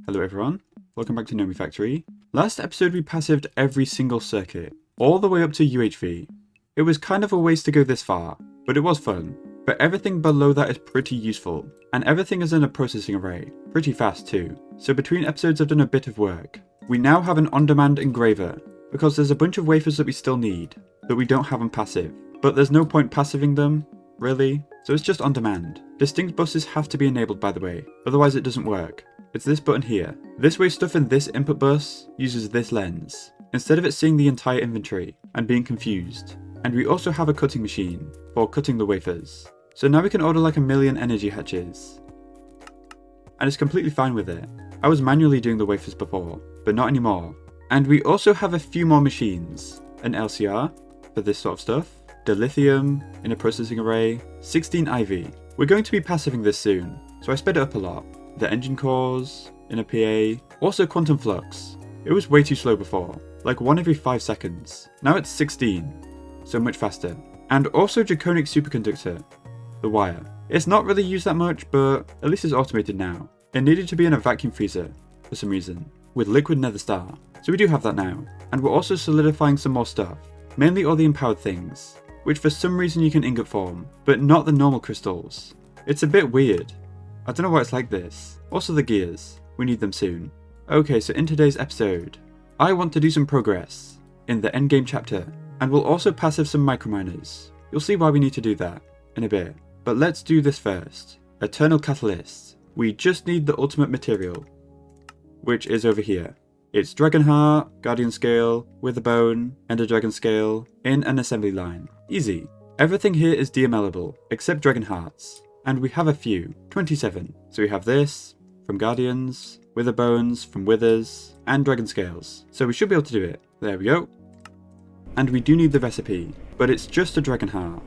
Hello everyone, welcome back to Nomifactory. Last episode we passived every single circuit, all the way up to UHV. It was kind of a waste to go this far, but it was fun. But everything below that is pretty useful, and everything is in a processing array, pretty fast too. So between episodes I've done a bit of work. We now have an on-demand engraver, because there's a bunch of wafers that we still need, that we don't have on passive. But there's no point passiving them, really, so it's just on demand. Distinct buses have to be enabled by the way, otherwise it doesn't work. It's this button here. This way stuff in this input bus uses this lens, instead of it seeing the entire inventory and being confused. And we also have a cutting machine for cutting the wafers. So now we can order like 1,000,000 energy hatches. And it's completely fine with it. I was manually doing the wafers before, but not anymore. And we also have a few more machines. An LCR for this sort of stuff, dilithium in a processing array, 16 IV. We're going to be passiving this soon, so I sped it up a lot. The engine cores in a PA, also quantum flux. It was way too slow before, like 1 every 5 seconds. Now it's 16, so much faster. And also draconic superconductor, the wire. It's not really used that much, but at least it's automated now. It needed to be in a vacuum freezer for some reason, with liquid nether star. So we do have that now. And we're also solidifying some more stuff, mainly all the empowered things, which for some reason you can ingot form, but not the normal crystals. It's a bit weird. I don't know why it's like this. Also the gears, we need them soon. Okay, so in today's episode, I want to do some progress in the endgame chapter, and we'll also passive some microminers. You'll see why we need to do that in a bit. But let's do this first. Eternal Catalyst. We just need the ultimate material, which is over here. It's Dragon Heart, Guardian Scale, Witherbone, Ender Dragon Scale, in an assembly line. Easy. Everything here is DMLable, except Dragon Hearts. And we have a few, 27. So we have this, from Guardians, Witherbones, from Withers, and Dragon Scales. So we should be able to do it. There we go. And we do need the recipe, but it's just a Dragon Heart.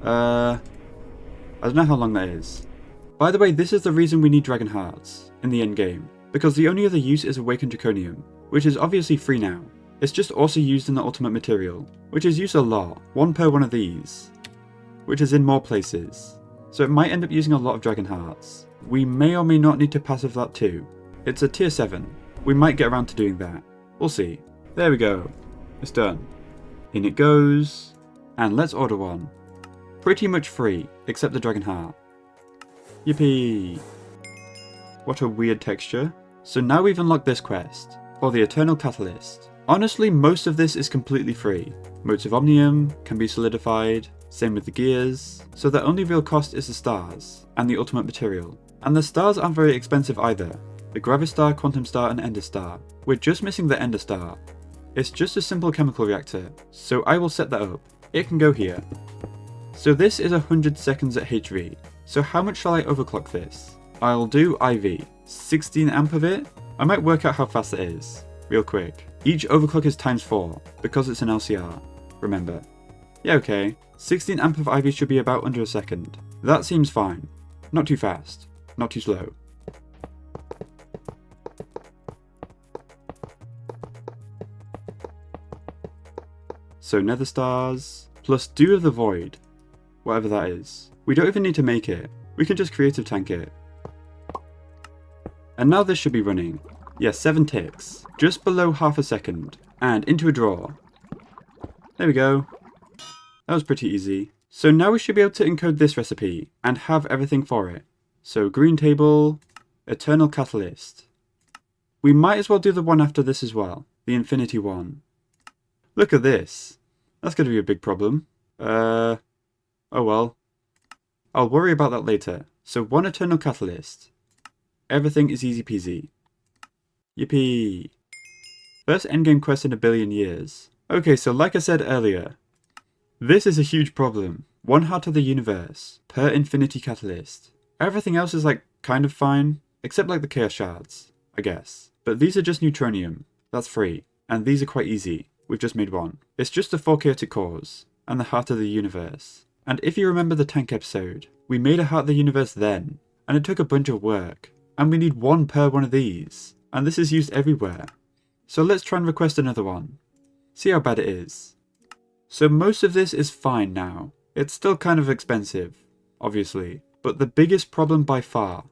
I don't know how long that is. By the way, this is the reason we need Dragon Hearts in the end game, because the only other use is Awakened Draconium, which is obviously free now. It's just also used in the ultimate material, which is used a lot, 1 per one of these, which is in more places. So it might end up using a lot of Dragon Hearts. We may or may not need to passive that too. It's a tier 7. We might get around to doing that. We'll see. There we go. It's done. In it goes. And let's order one. Pretty much free, except the Dragon Heart. Yippee! What a weird texture. So now we've unlocked this quest, for the Eternal Catalyst. Honestly, most of this is completely free. Motes of Omnium can be solidified, same with the gears, so the only real cost is the stars, and the ultimate material. And the stars aren't very expensive either. The Gravistar, Quantum Star and Ender Star. We're just missing the Ender Star. It's just a simple chemical reactor, so I will set that up. It can go here. So this is 100 seconds at HV, so how much shall I overclock this? I'll do IV, 16 amp of it. I might work out how fast it is, real quick. Each overclock is times 4, because it's an LCR, remember. Yeah, okay, 16 amp of IV should be about under a second. That seems fine. Not too fast, not too slow. So Nether Stars, plus Dew of the Void, whatever that is. We don't even need to make it, we can just creative tank it. And now this should be running. Yes, 7 ticks, just below half a second, and into a drawer. There we go. That was pretty easy. So now we should be able to encode this recipe, and have everything for it. So green table, Eternal Catalyst. We might as well do the one after this as well, the Infinity one. Look at this. That's going to be a big problem. Oh well. I'll worry about that later. So 1 Eternal Catalyst. Everything is easy peasy. Yippee. First endgame quest in 1 billion years. Okay, so like I said earlier, this is a huge problem. 1 heart of the universe, per Infinity Catalyst. Everything else is like, kind of fine, except like the Chaos Shards, I guess. But these are just Neutronium, that's free. And these are quite easy, we've just made 1. It's just the 4 chaotic cores, and the heart of the universe. And if you remember the tank episode, we made a heart of the universe then, and it took a bunch of work. And we need 1 per one of these, and this is used everywhere. So let's try and request another one. See how bad it is. So most of this is fine now. It's still kind of expensive, obviously, but the biggest problem by far,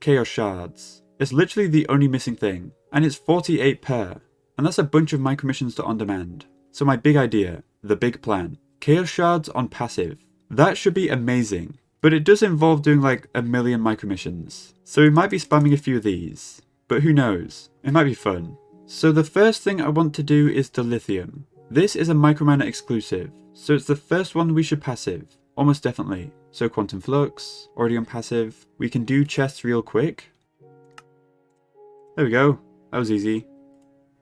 Chaos Shards. It's literally the only missing thing, and it's 48 per, and that's a bunch of micromissions to on-demand. So my big idea, the big plan, Chaos Shards on passive. That should be amazing, but it does involve doing like a million micromissions. So we might be spamming a few of these, but who knows, it might be fun. So the first thing I want to do is dilithium. This is a microminer exclusive, so it's the first one we should passive, almost definitely. So quantum flux, already on passive. We can do chests real quick. There we go, that was easy.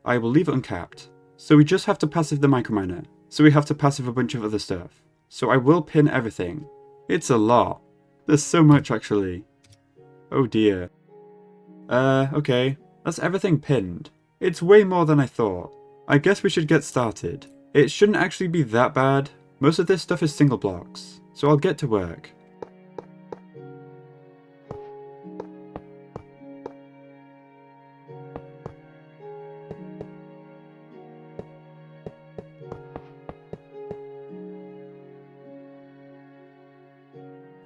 I will leave it uncapped. So we just have to passive the microminer, so we have to passive a bunch of other stuff. So I will pin everything. It's a lot. There's so much actually. Oh dear. Okay, that's everything pinned. It's way more than I thought. I guess we should get started. It shouldn't actually be that bad. Most of this stuff is single blocks, so I'll get to work.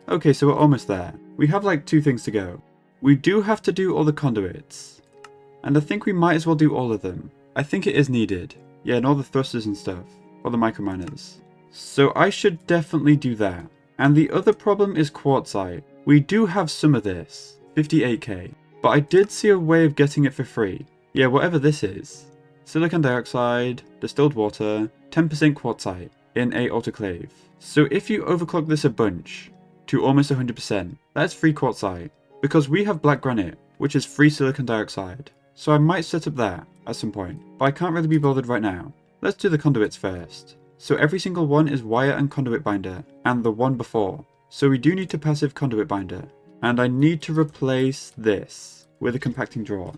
Okay, so we're almost there. We have like 2 things to go. We do have to do all the conduits. And I think we might as well do all of them. I think it is needed. Yeah, and all the thrusters and stuff. Or the microminers. So I should definitely do that. And the other problem is quartzite. We do have some of this. 58k. But I did see a way of getting it for free. Yeah, whatever this is. Silicon dioxide, distilled water, 10% quartzite in a autoclave. So if you overclock this a bunch, to almost 100%. That's free quartzite, because we have black granite, which is free silicon dioxide. So I might set up that at some point, but I can't really be bothered right now. Let's do the conduits first. So every single one is wire and conduit binder, and the one before. So we do need to passive conduit binder, and I need to replace this with a compacting drawer.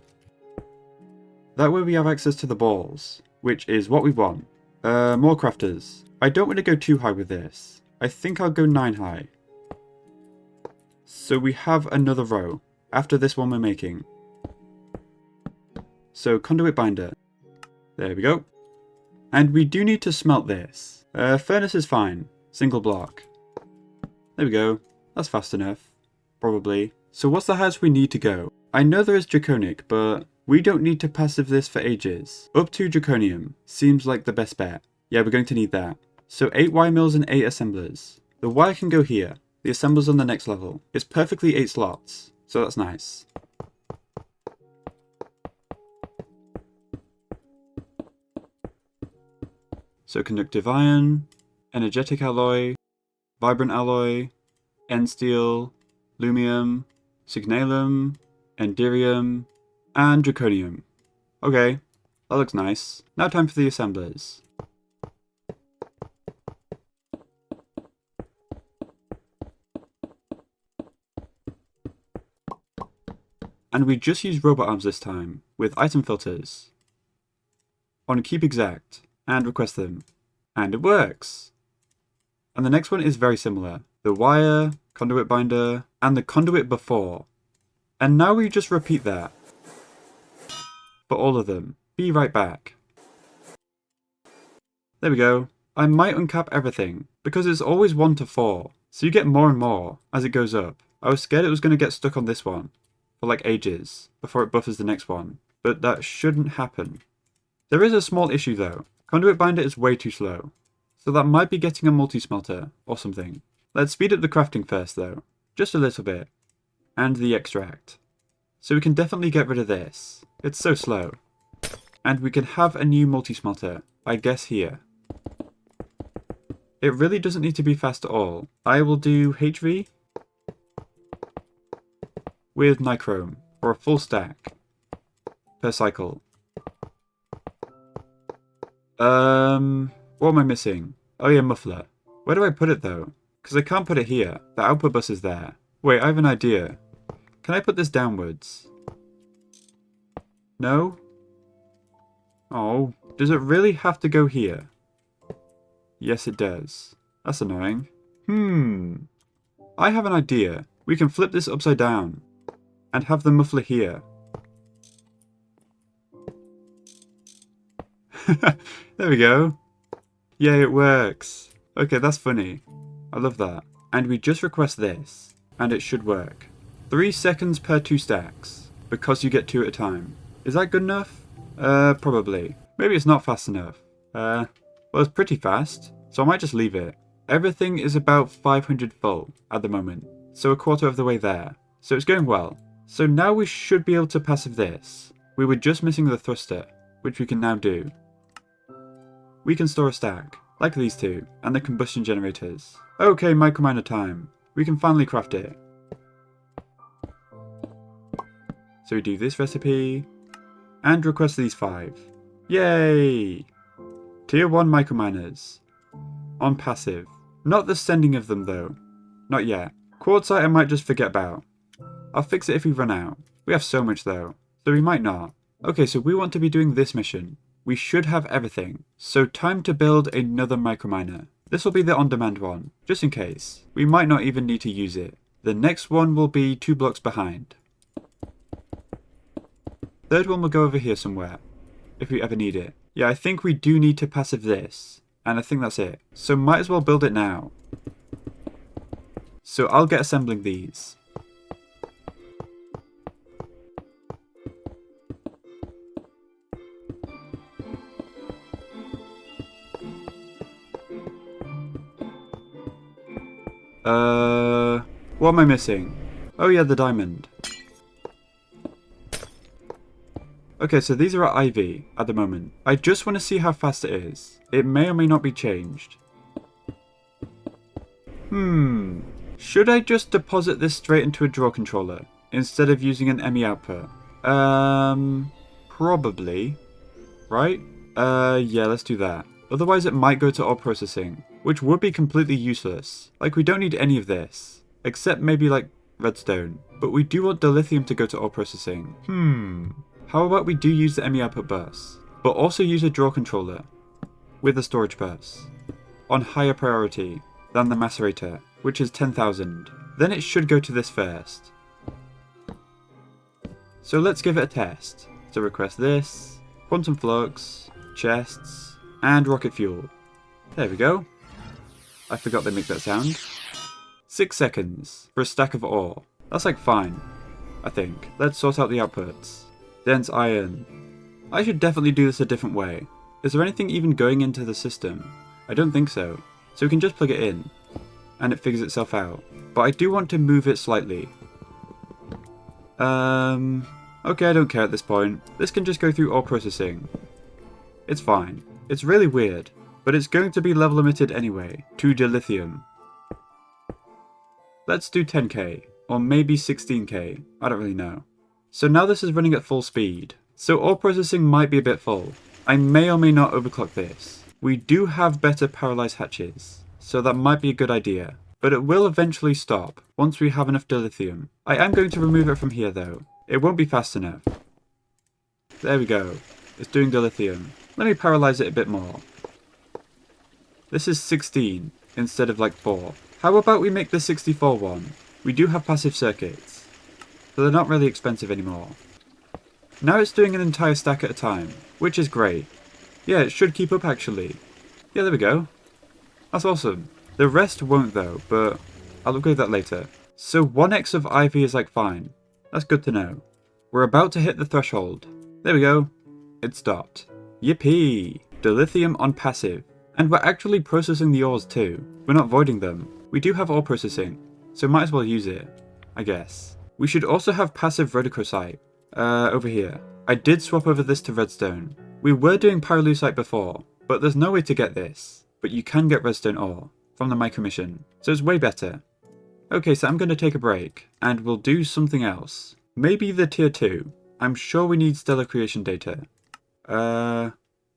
That way we have access to the balls, which is what we want. More crafters. I don't want to go too high with this. I think I'll go 9 high. So we have another row, after this one we're making. So conduit binder. There we go. And we do need to smelt this. Furnace is fine. Single block. There we go. That's fast enough. Probably. So what's the highest we need to go? I know there is draconic, but we don't need to passive this for ages. Up to draconium seems like the best bet. Yeah, we're going to need that. So 8 wire mills and 8 assemblers. The wire can go here. The assembler's on the next level. It's perfectly 8 slots, so that's nice. So conductive iron, energetic alloy, vibrant alloy, end steel, lumium, signalum, enderium, and draconium. Okay, that looks nice. Now time for the assemblers. And we just use robot arms this time, with item filters. On keep exact, and request them. And it works! And the next one is very similar. The wire, conduit binder, and the conduit before. And now we just repeat that. For all of them. Be right back. There we go. I might uncap everything, because it's always 1 to 4. So you get more and more as it goes up. I was scared it was going to get stuck on this one. For like ages, before it buffers the next one, but that shouldn't happen. There is a small issue though. Conduit binder is way too slow, so that might be getting a multi-smelter or something. Let's speed up the crafting first though, just a little bit, and the extract. So we can definitely get rid of this, it's so slow. And we can have a new multi-smelter, I guess here. It really doesn't need to be fast at all. I will do HV with nichrome, for a full stack per cycle. What am I missing? Oh yeah, muffler. Where do I put it though? Because I can't put it here. The output bus is there. Wait, I have an idea. Can I put this downwards? No? Oh, does it really have to go here? Yes, it does. That's annoying. I have an idea. We can flip this upside down and have the muffler here. There we go. Yay, it works. Okay, that's funny. I love that. And we just request this, and it should work. 3 seconds per 2 stacks. because you get 2 at a time. Is that good enough? Probably. Maybe it's not fast enough. Well, it's pretty fast, so I might just leave it. Everything is about 500 full at the moment, so a quarter of the way there. So it's going well. So now we should be able to passive this. We were just missing the thruster, which we can now do. We can store a stack, like these two, and the combustion generators. Okay, microminer time. We can finally craft it. So we do this recipe, and request these 5. Yay! Tier 1 microminers. On passive. Not the sending of them though. Not yet. Quartzite I might just forget about. I'll fix it if we run out. We have so much though, so we might not. Okay, so we want to be doing this mission. We should have everything. So time to build another microminer. This will be the on-demand one, just in case. We might not even need to use it. The next one will be 2 blocks behind. Third one will go over here somewhere, if we ever need it. Yeah, I think we do need to passive this, and I think that's it. So might as well build it now. So I'll get assembling these. What am I missing? Oh yeah, the diamond. Okay, so these are at IV at the moment. I just want to see how fast it is. It may or may not be changed. Should I just deposit this straight into a draw controller instead of using an ME output? Probably. Right? Yeah, let's do that. Otherwise it might go to ore processing, which would be completely useless. Like, we don't need any of this, except maybe like redstone. But we do want dilithium to go to ore processing. How about we do use the ME output bus, but also use a draw controller with a storage bus on higher priority than the macerator, which is 10,000. Then it should go to this first. So let's give it a test. So request this, quantum flux, chests, and rocket fuel. There we go. I forgot they make that sound. 6 seconds for a stack of ore. That's like fine, I think. Let's sort out the outputs. Dense iron. I should definitely do this a different way. Is there anything even going into the system? I don't think so. So we can just plug it in, and it figures itself out. But I do want to move it slightly. Okay, I don't care at this point. This can just go through ore processing. It's fine. It's really weird, but it's going to be level limited anyway, to dilithium. Let's do 10k, or maybe 16k, I don't really know. So now this is running at full speed, so ore processing might be a bit full. I may or may not overclock this. We do have better parallelized hatches, so that might be a good idea. But it will eventually stop, once we have enough dilithium. I am going to remove it from here though. It won't be fast enough. There we go. It's doing dilithium. Let me parallelize it a bit more. This is 16, instead of like 4. How about we make the 64 one? We do have passive circuits, so they're not really expensive anymore. Now it's doing an entire stack at a time, which is great. Yeah, it should keep up actually. Yeah, there we go. That's awesome. The rest won't though, but I'll upgrade that later. So 1x of IV is like fine. That's good to know. We're about to hit the threshold. There we go. It stopped. Yippee! Dilithium on passive. And we're actually processing the ores too. We're not voiding them. We do have ore processing, so might as well use it, I guess. We should also have passive rhodochrosite. Over here. I did swap over this to redstone. We were doing pyrolusite before, but there's no way to get this. But you can get redstone ore from the micro mission, so it's way better. Okay, so I'm going to take a break, and we'll do something else. Maybe the tier 2. I'm sure we need stellar creation data.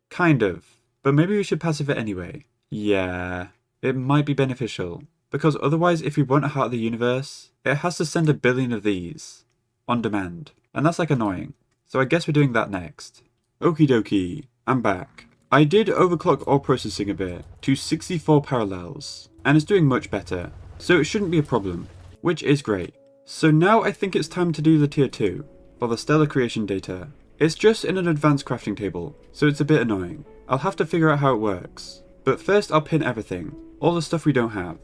Kind of. But maybe we should passive it anyway. Yeah, it might be beneficial. Because otherwise, if we want a heart of the universe, it has to send 1 billion of these. On demand. And that's like annoying. So I guess we're doing that next. Okie dokie, I'm back. I did overclock ore processing a bit to 64 parallels. And it's doing much better. So it shouldn't be a problem. Which is great. So now I think it's time to do the tier 2. For the stellar creation data. It's just in an advanced crafting table, so it's a bit annoying. I'll have to figure out how it works. But first I'll pin everything, all the stuff we don't have.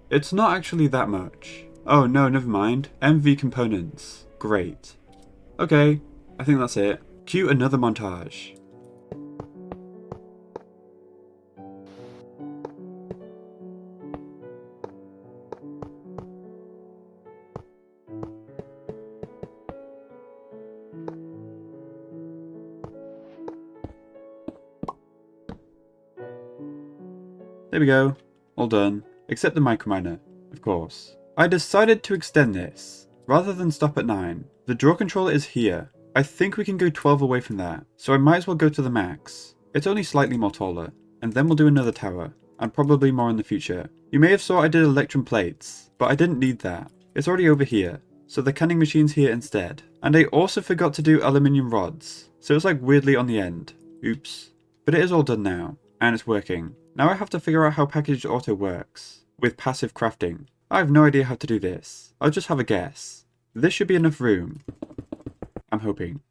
It's not actually that much. Oh no, never mind. MV components. Great. Okay, I think that's it. Cue another montage. There we go, all done, except the microminer, of course. I decided to extend this, rather than stop at 9. The draw controller is here. I think we can go 12 away from that, so I might as well go to the max. It's only slightly more taller, and then we'll do another tower, and probably more in the future. You may have saw I did electrum plates, but I didn't need that. It's already over here, so the canning machine's here instead. And I also forgot to do aluminium rods, so it's like weirdly on the end. Oops. But it is all done now, and it's working. Now I have to figure out how packaged auto works, with passive crafting. I have no idea how to do this. I'll just have a guess. This should be enough room. I'm hoping.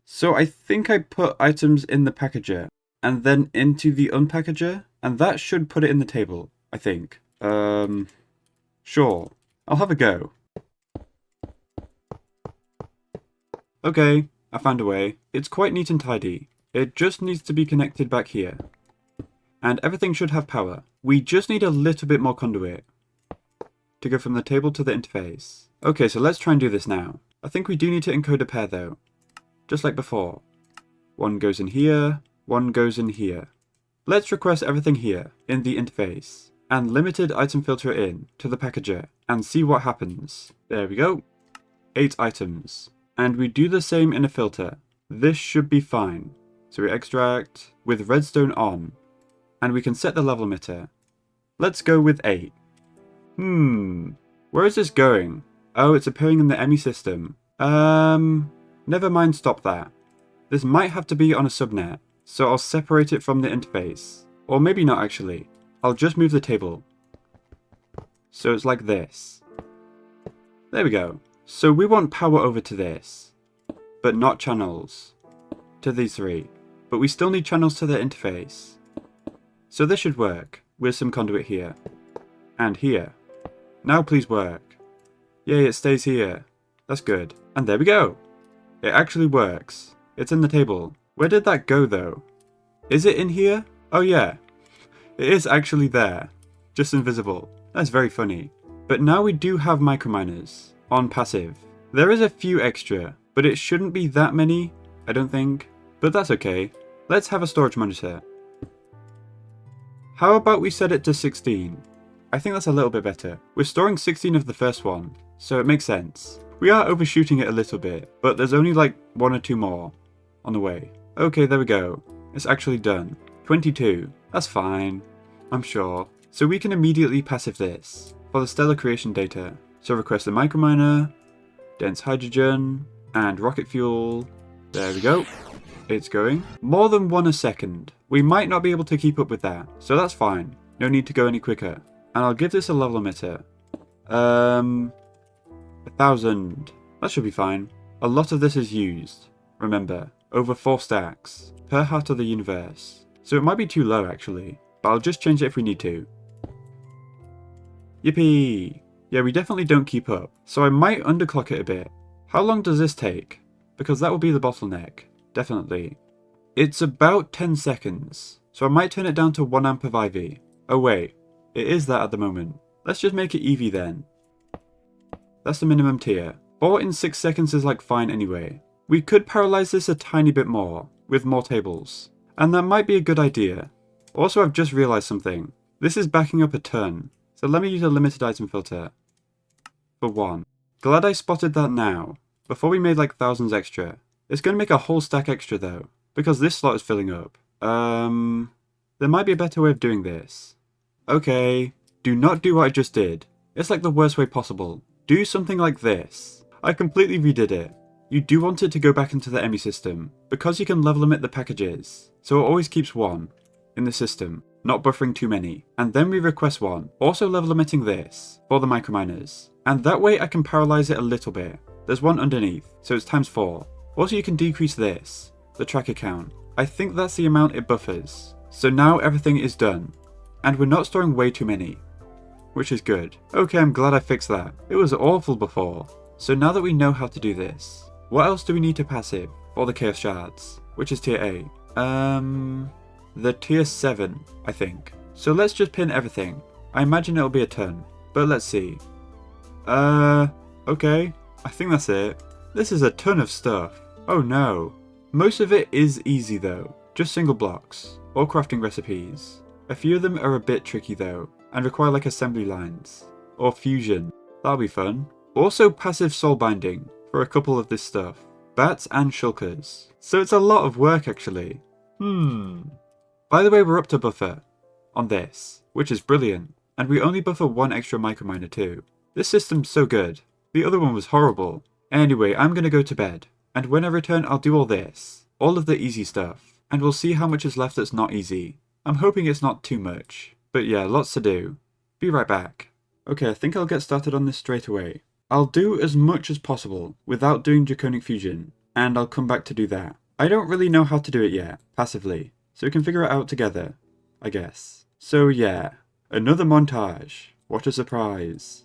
So I think I put items in the packager, and then into the unpackager, and that should put it in the table, I think. Sure. I'll have a go. Okay, I found a way. It's quite neat and tidy. It just needs to be connected back here. And everything should have power. We just need a little bit more conduit to go from the table to the interface. Okay, so let's try and do this now. I think we do need to encode a pair though. Just like before. One goes in here, one goes in here. Let's request everything here, in the interface, and limited item filter in to the packager, and see what happens. There we go. 8 items. And we do the same in a filter. This should be fine. So we extract with redstone on, and we can set the level emitter. Let's go with 8. Where is this going? Oh, it's appearing in the ME system. Never mind, stop that. This might have to be on a subnet, so I'll separate it from the interface. Or maybe not actually. I'll just move the table. So it's like this. There we go. So we want power over to this, but not channels to these 3. But we still need channels to the interface. So this should work with some conduit here and here. Now please work. Yay, it stays here. That's good. And there we go. It actually works. It's in the table. Where did that go though? Is it in here? Oh yeah. It is actually there. Just invisible. That's very funny. But now we do have microminers on passive. There is a few extra, but it shouldn't be that many, I don't think. But that's okay. Let's have a storage monitor. How about we set it to 16? I think that's a little bit better. We're storing 16 of the first one, so it makes sense. We are overshooting it a little bit, but there's only like 1 or 2 more on the way. Okay, there we go. It's actually done. 22. That's fine, I'm sure. So we can immediately passive this for the stellar creation data. So request the microminer, dense hydrogen, and rocket fuel. There we go. It's going. More than 1 a second. We might not be able to keep up with that, so that's fine. No need to go any quicker. And I'll give this a level emitter. 1000. That should be fine. A lot of this is used. Remember, over 4 stacks per heart of the universe. So it might be too low actually, but I'll just change it if we need to. Yippee! Yeah, we definitely don't keep up, so I might underclock it a bit. How long does this take? Because that will be the bottleneck. Definitely. It's about 10 seconds, so I might turn it down to 1 amp of IV. Oh wait, it is that at the moment. Let's just make it EV then. That's the minimum tier. 4 in 6 seconds is like fine anyway. We could parallelize this a tiny bit more, with more tables. And that might be a good idea. Also, I've just realized something. This is backing up a ton, so let me use a limited item filter. For 1. Glad I spotted that now, before we made like thousands extra. It's going to make a whole stack extra though, because this slot is filling up. There might be a better way of doing this. Okay, do not do what I just did. It's like the worst way possible. Do something like this. I completely redid it. You do want it to go back into the ME system, because you can level limit the packages, so it always keeps 1 in the system, not buffering too many. And then we request 1, also level limiting this, for the microminers. And that way I can parallelize it a little bit. There's 1 underneath, so it's times 4. Also you can decrease this, the tracker count. I think that's the amount it buffers. So now everything is done. And we're not storing way too many. which is good. Okay, I'm glad I fixed that. It was awful before. So now that we know how to do this, what else do we need to passive for the chaos shards, which is tier A? The tier 7, I think. So let's just pin everything. I imagine it'll be a ton, but let's see. Okay, I think that's it. This is a ton of stuff. Oh no. Most of it is easy though, just single blocks, or crafting recipes. A few of them are a bit tricky though, and require like assembly lines, or fusion. That'll be fun. Also passive soul binding for a couple of this stuff. Bats and shulkers. So it's a lot of work actually. By the way, we're up to buffer on this, which is brilliant. And we only buffer one extra microminer too. This system's so good. The other one was horrible. Anyway, I'm gonna go to bed. And when I return, I'll do all this. All of the easy stuff. And we'll see how much is left that's not easy. I'm hoping it's not too much. But yeah, lots to do. Be right back. Okay, I think I'll get started on this straight away. I'll do as much as possible without doing draconic fusion. And I'll come back to do that. I don't really know how to do it yet, passively. So we can figure it out together, I guess. So yeah. Another montage. What a surprise.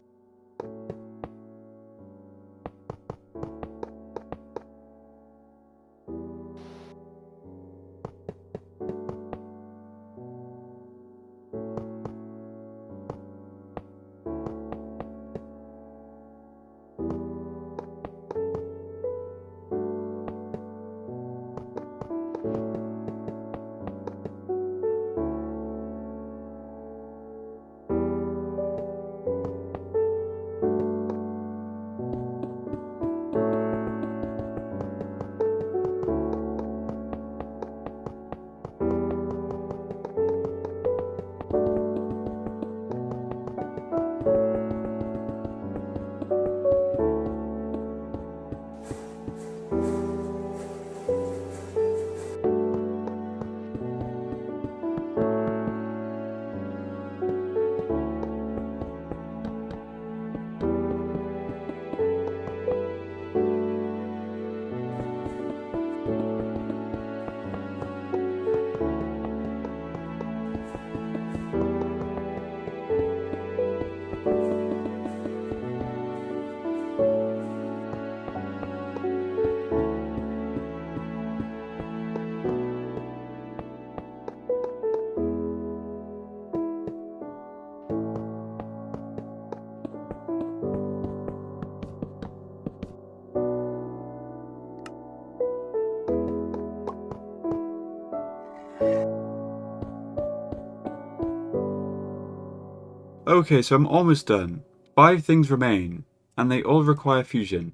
Okay, so I'm almost done. 5 things remain, and they all require fusion.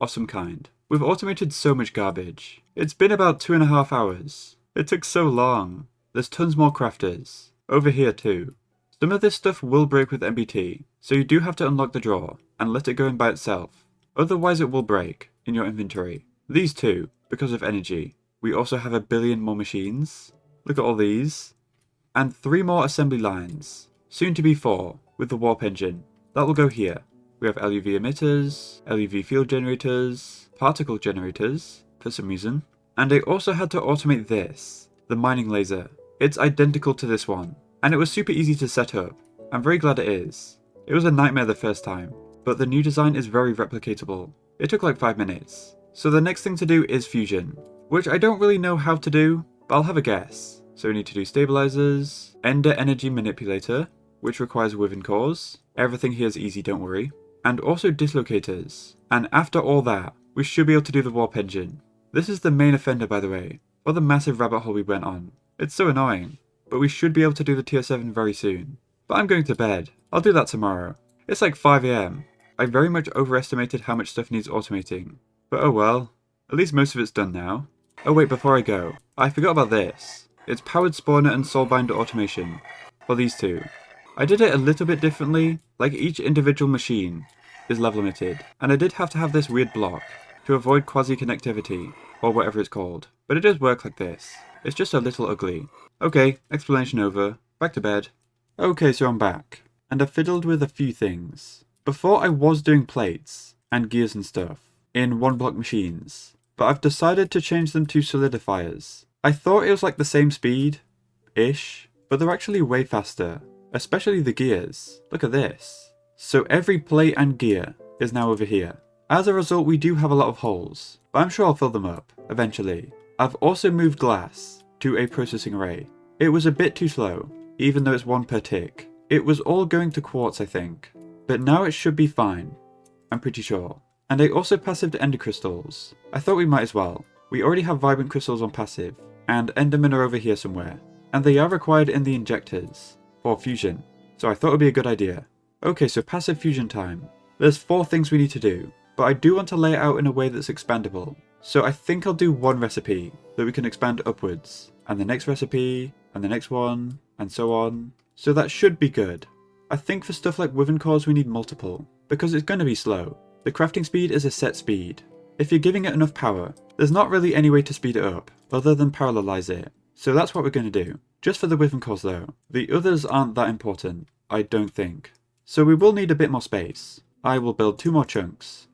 Of some kind. We've automated so much garbage. It's been about 2.5 hours. It took so long. There's tons more crafters. Over here too. Some of this stuff will break with MBT, so you do have to unlock the drawer, and let it go in by itself. Otherwise it will break, in your inventory. These too, because of energy. We also have 1 billion more machines. Look at all these. And 3 more assembly lines. Soon to be 4, with the warp engine. That will go here. We have LUV emitters, LUV field generators, particle generators, for some reason. And I also had to automate this, the mining laser. It's identical to this one, and it was super easy to set up. I'm very glad it is. It was a nightmare the first time, but the new design is very replicatable. It took like 5 minutes. So the next thing to do is fusion, which I don't really know how to do, but I'll have a guess. So we need to do stabilizers, ender energy manipulator, which requires woven cores. Everything here is easy, don't worry. And also dislocators. And after all that, we should be able to do the warp engine. This is the main offender, by the way, for the massive rabbit hole we went on. It's so annoying, but we should be able to do the tier 7 very soon. But I'm going to bed. I'll do that tomorrow. It's like 5 AM. I very much overestimated how much stuff needs automating. But oh well, at least most of it's done now. Oh wait, before I go, I forgot about this. It's powered spawner and soulbinder automation. For these two. I did it a little bit differently, like each individual machine is level limited, and I did have to have this weird block to avoid quasi-connectivity, or whatever it's called, but it does work like this. It's just a little ugly. Okay, explanation over, back to bed. Okay, so I'm back, and I fiddled with a few things. Before I was doing plates, and gears and stuff, in 1-block machines, but I've decided to change them to solidifiers. I thought it was like the same speed, ish, but they're actually way faster. especially the gears. Look at this. So every plate and gear is now over here. As a result, we do have a lot of holes, but I'm sure I'll fill them up eventually. I've also moved glass to a processing array. It was a bit too slow, even though it's 1 per tick. It was all going to quartz, I think, but now it should be fine. I'm pretty sure. And I also passived ender crystals. I thought we might as well. We already have vibrant crystals on passive, and endermen are over here somewhere. And they are required in the injectors for fusion, so I thought it would be a good idea. Okay, so passive fusion time. There's 4 things we need to do, but I do want to lay it out in a way that's expandable. So I think I'll do 1 recipe that we can expand upwards, and the next recipe, and the next one, and so on. So that should be good. I think for stuff like within cores we need multiple, because it's going to be slow. The crafting speed is a set speed. If you're giving it enough power, there's not really any way to speed it up, other than parallelize it. So that's what we're going to do. Just for the within cores though. The others aren't that important, I don't think. So we will need a bit more space. I will build 2 more chunks.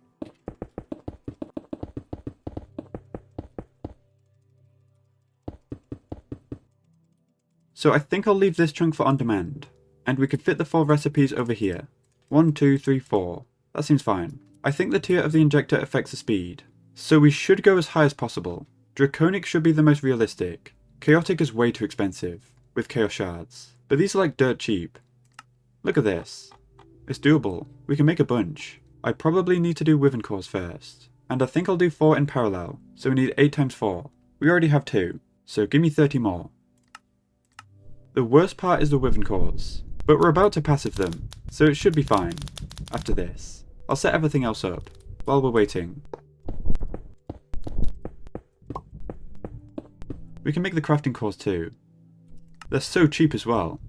So I think I'll leave this chunk for on demand, and we could fit the 4 recipes over here. 1, 2, 3, 4. That seems fine. I think the tier of the injector affects the speed, so we should go as high as possible. Draconic should be the most realistic. Chaotic is way too expensive, with chaos shards, but these are like dirt cheap. Look at this. It's doable. We can make a bunch. I probably need to do within cores first, and I think I'll do 4 in parallel, so we need 8 times 4. We already have 2, so give me 30 more. The worst part is the within cores, but we're about to passive them, so it should be fine. After this, I'll set everything else up, while we're waiting. We can make the crafting cores too. They're so cheap as well.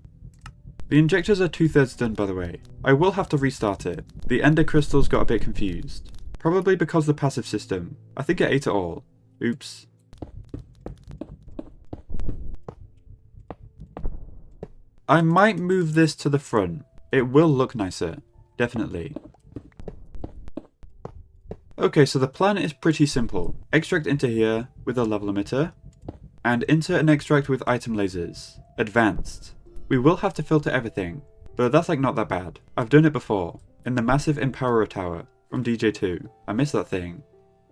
The injectors are 2/3 done by the way. I will have to restart it. The ender crystals got a bit confused. Probably because the passive system. I think it ate it all. Oops. I might move this to the front. It will look nicer. Definitely. Okay, so the plan is pretty simple. Extract into here with a level emitter, and insert an extract with item lasers. Advanced. We will have to filter everything, but that's like not that bad. I've done it before, in the massive Empowerer Tower from DJ2. I miss that thing.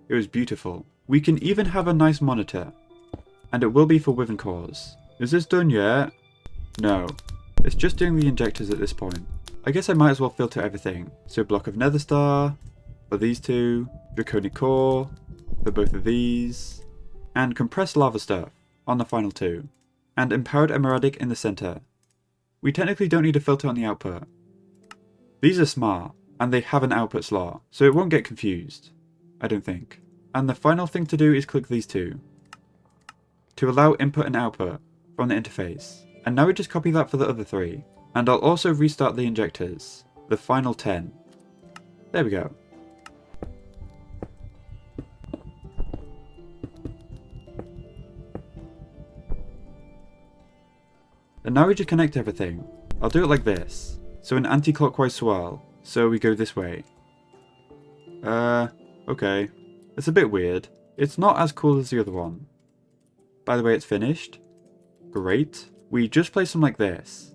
It was beautiful. We can even have a nice monitor, and it will be for within cores. Is this done yet? No. It's just doing the injectors at this point. I guess I might as well filter everything. So block of nether star, for these 2, draconic core, for both of these, and compressed lava stuff on the final 2, and empowered emeraldic in the center. We technically don't need a filter on the output. These are smart, and they have an output slot, so it won't get confused. I don't think. And the final thing to do is click these 2, to allow input and output from the interface. And now we just copy that for the other 3. And I'll also restart the injectors, the final 10. There we go. And now we just connect everything. I'll do it like this. So an anti-clockwise swirl. So we go this way. Okay. It's a bit weird. It's not as cool as the other one. By the way, it's finished. Great. We just place them like this.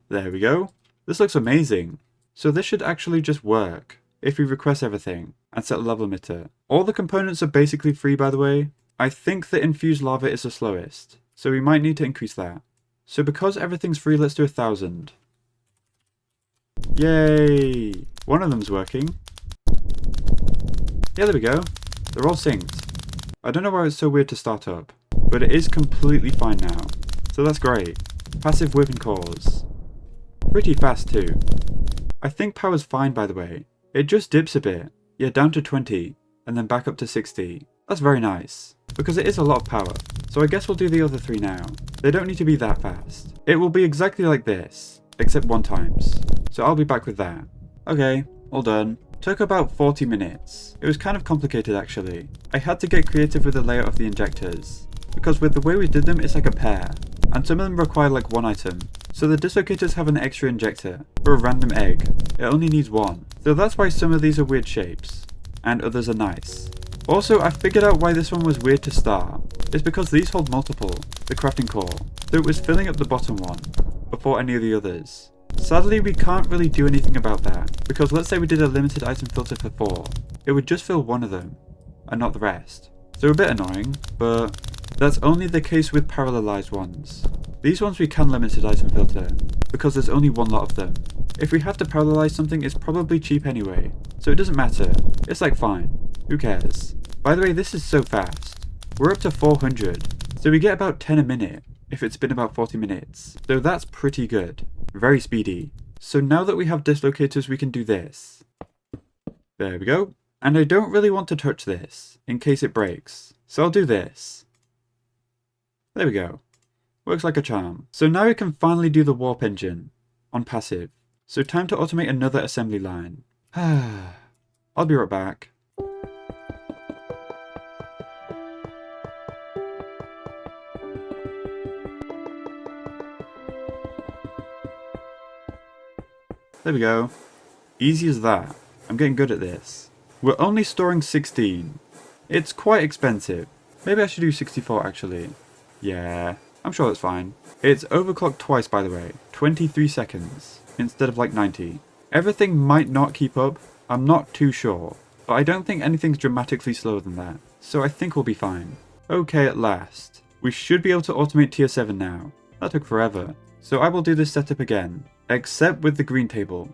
There we go. This looks amazing. So this should actually just work if we request everything and set a level emitter. All the components are basically free by the way. I think the infused lava is the slowest, so we might need to increase that. So because everything's free, let's do 1,000. Yay! One of them's working. Yeah, there we go. They're all synced. I don't know why it's so weird to start up, but it is completely fine now. So that's great. Passive within cores. Pretty fast too. I think power's fine by the way. It just dips a bit. Yeah, down to 20, and then back up to 60. That's very nice, because it is a lot of power. So I guess we'll do the other 3 now. They don't need to be that fast. It will be exactly like this, except 1 times. So I'll be back with that. Okay, all done. Took about 40 minutes. It was kind of complicated actually. I had to get creative with the layout of the injectors, because with the way we did them it's like a pair, and some of them require like 1 item. So the dislocators have an extra injector, for a random egg. It only needs 1. So that's why some of these are weird shapes, and others are nice. Also, I figured out why this one was weird to start. It's because these hold multiple, the crafting core, so it was filling up the bottom one, before any of the others. Sadly, we can't really do anything about that, because let's say we did a limited item filter for 4, it would just fill one of them, and not the rest. So a bit annoying, but that's only the case with parallelized ones. These ones we can limited item filter, because there's only one lot of them. If we have to parallelize something, it's probably cheap anyway, so it doesn't matter. It's like fine, who cares? By the way, this is so fast. We're up to 400, so we get about 10 a minute if it's been about 40 minutes. So that's pretty good. Very speedy. So now that we have dislocators, we can do this. There we go. And I don't really want to touch this, in case it breaks. So I'll do this. There we go. Works like a charm. So now we can finally do the warp engine on passive. So time to automate another assembly line. I'll be right back. There we go. Easy as that. I'm getting good at this. We're only storing 16. It's quite expensive. Maybe I should do 64 actually. Yeah, I'm sure that's fine. It's overclocked twice by the way. 23 seconds instead of like 90. Everything might not keep up. I'm not too sure. But I don't think anything's dramatically slower than that. So I think we'll be fine. Okay, at last. We should be able to automate tier 7 now. That took forever. So I will do this setup again. Except with the green table.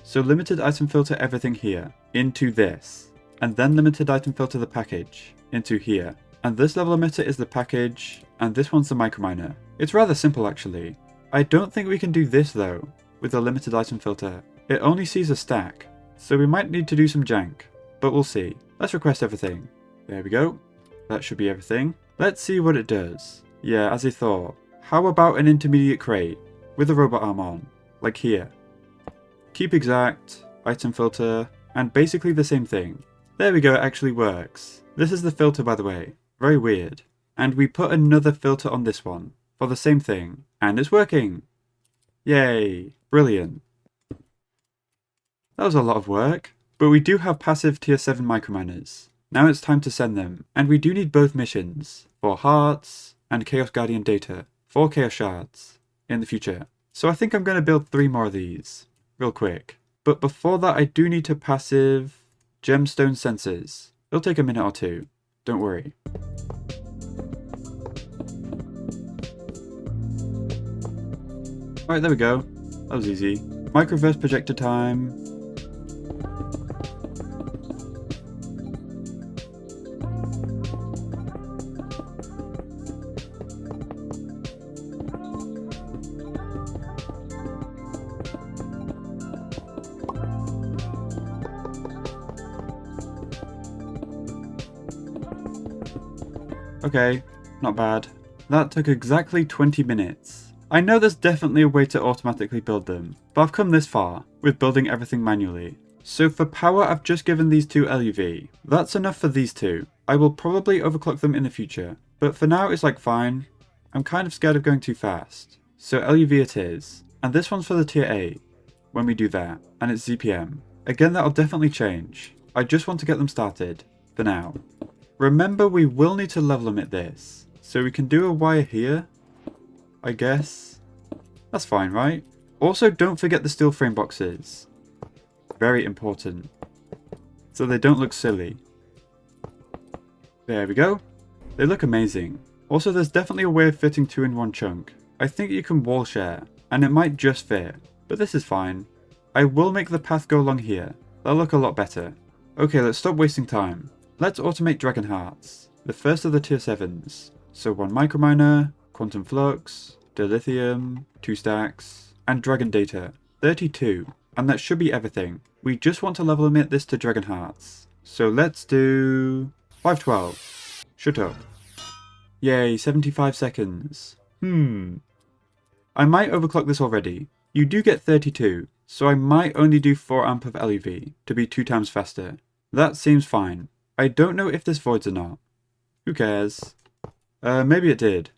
So limited item filter everything here, into this. And then limited item filter the package, into here. And this level emitter is the package, and this one's the microminer. It's rather simple actually. I don't think we can do this though, with the limited item filter. It only sees a stack, so we might need to do some jank. But we'll see. Let's request everything. There we go. That should be everything. Let's see what it does. Yeah, as I thought. How about an intermediate crate with a robot arm on, like here. Keep exact, item filter, and basically the same thing. There we go, it actually works. This is the filter by the way. Very weird. And we put another filter on this one for the same thing, and it's working. Yay, brilliant. That was a lot of work, but we do have passive tier 7 microminers. Now it's time to send them, and we do need both missions, for hearts and Chaos Guardian data, for Chaos Shards, in the future. So I think I'm going to build 3 more of these, real quick. But before that I do need to passive Gemstone sensors. It'll take a minute or two, don't worry. Alright, there we go. That was easy. Microverse projector time. Okay, not bad. That took exactly 20 minutes. I know there's definitely a way to automatically build them, but I've come this far, with building everything manually. So for power I've just given these 2 LUV. That's enough for these 2. I will probably overclock them in the future, but for now it's like fine. I'm kind of scared of going too fast. So LUV it is, and this one's for the tier 8, when we do that, and it's ZPM. Again, that'll definitely change. I just want to get them started, for now. Remember, we will need to level limit this, so we can do a wire here, I guess. That's fine, right? Also, don't forget the steel frame boxes. Very important. So they don't look silly. There we go. They look amazing. Also, there's definitely a way of fitting 2 in one chunk. I think you can wall share, and it might just fit, but this is fine. I will make the path go along here. That'll look a lot better. Okay, let's stop wasting time. Let's automate Dragon Hearts, the first of the tier 7s. So 1 microminer, quantum flux, dilithium, 2 stacks, and dragon data, 32. And that should be everything. We just want to level limit this to Dragon Hearts. So let's do 512. Shut up. Yay, 75 seconds. I might overclock this already. You do get 32, so I might only do 4 amp of LUV to be 2 times faster. That seems fine. I don't know if this voids or not. Who cares? Maybe it did.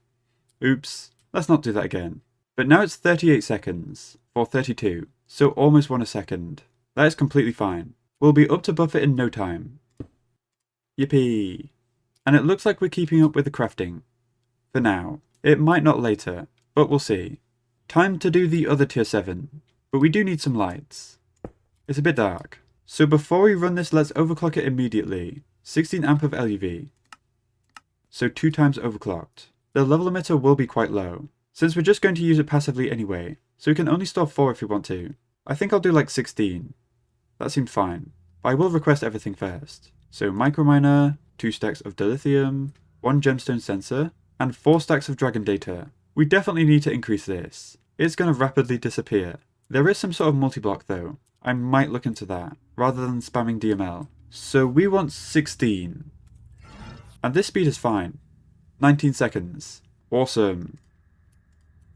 Oops. Let's not do that again. But now it's 38 seconds for 32. so almost 1 a second. That is completely fine. We'll be up to buffer in no time. Yippee! And it looks like we're keeping up with the crafting. For now. It might not later, but we'll see. Time to do the other tier 7, but we do need some lights. It's a bit dark. So before we run this, let's overclock it immediately. 16 amp of LUV. So 2 times overclocked. The level emitter will be quite low, since we're just going to use it passively anyway, so we can only store 4 if we want to. I think I'll do like 16. That seemed fine, but I will request everything first. So microminer, 2 stacks of dilithium, 1 gemstone sensor, and 4 stacks of dragon data. We definitely need to increase this. It's going to rapidly disappear. There is some sort of multi-block though. I might look into that, rather than spamming DML. So we want 16. And this speed is fine. 19 seconds. Awesome.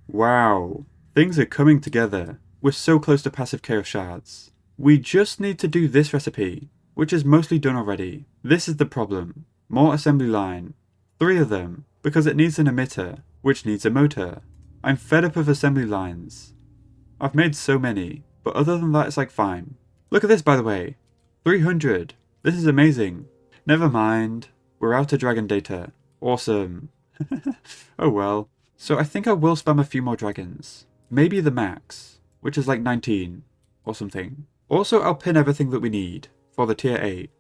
Wow. Things are coming together. We're so close to passive chaos shards. We just need to do this recipe, which is mostly done already. This is the problem. More assembly line. 3 of them, because it needs an emitter, which needs a motor. I'm fed up of assembly lines. I've made so many, but other than that it's like fine. Look at this by the way. 300. This is amazing. Never mind. We're out of dragon data. Awesome. Oh well. So I think I will spam a few more dragons. Maybe the max, which is like 19 or something. Also I'll pin everything that we need for the tier 8.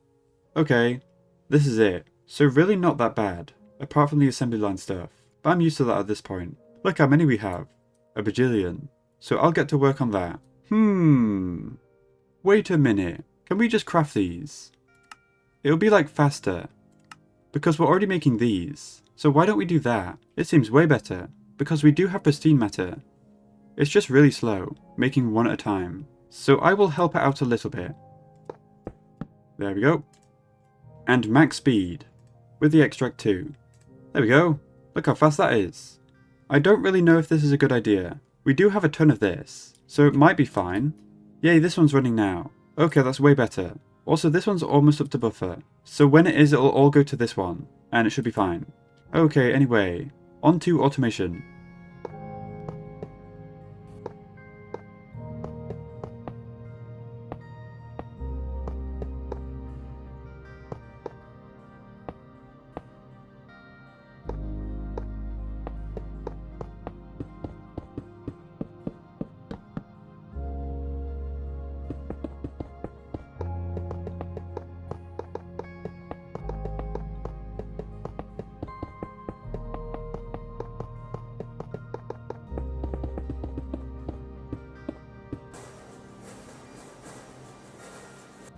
Okay, this is it. So really not that bad, apart from the assembly line stuff. But I'm used to that at this point. Look how many we have. A bajillion. So I'll get to work on that. Wait a minute. Can we just craft these? It'll be like faster. Because we're already making these. So why don't we do that? It seems way better. Because we do have pristine matter. It's just really slow, making 1 at a time. So I will help it out a little bit. There we go. And max speed. With the extract too. There we go. Look how fast that is. I don't really know if this is a good idea. We do have a ton of this, so it might be fine. Yay, this one's running now. Okay, that's way better. Also, this one's almost up to buffer. So when it is, it'll all go to this one, and it should be fine. Okay, anyway, on to automation.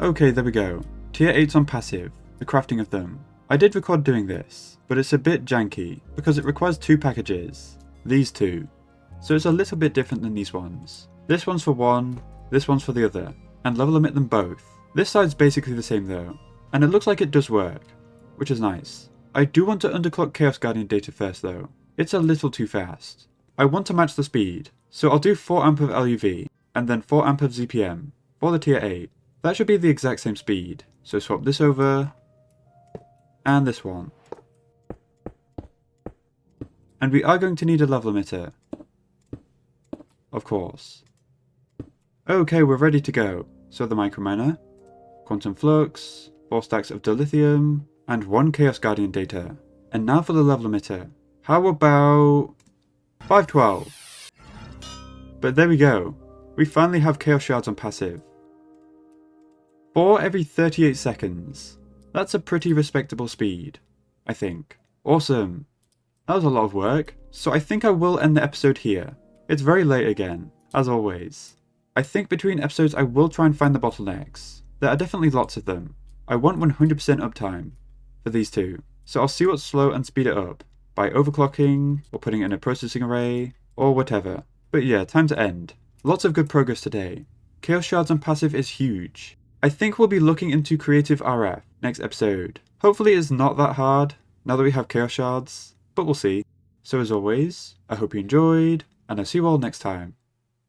Okay, there we go. Tier 8's on passive, the crafting of them. I did record doing this, but it's a bit janky, because it requires 2 packages. These 2. So it's a little bit different than these ones. This one's for one, this one's for the other, and level limit them both. This side's basically the same though, and it looks like it does work, which is nice. I do want to underclock Chaos Guardian data first though. It's a little too fast. I want to match the speed, so I'll do 4 amp of LUV, and then 4 amp of ZPM, for the tier 8. That should be the exact same speed, so swap this over, and this one. And we are going to need a level emitter. Of course. Okay, we're ready to go. So the microminer, quantum flux, 4 stacks of dilithium, and 1 Chaos Guardian data. And now for the level emitter. How about 512? But there we go. We finally have Chaos Shards on passive. 4 every 38 seconds. That's a pretty respectable speed, I think. Awesome. That was a lot of work, so I think I will end the episode here. It's very late again, as always. I think between episodes I will try and find the bottlenecks. There are definitely lots of them. I want 100% uptime for these 2, so I'll see what's slow and speed it up, by overclocking, or putting it in a processing array, or whatever. But yeah, time to end. Lots of good progress today. Chaos Shards on passive is huge. I think we'll be looking into creative RF next episode. Hopefully it's not that hard, now that we have Chaos Shards, but we'll see. So as always, I hope you enjoyed, and I'll see you all next time.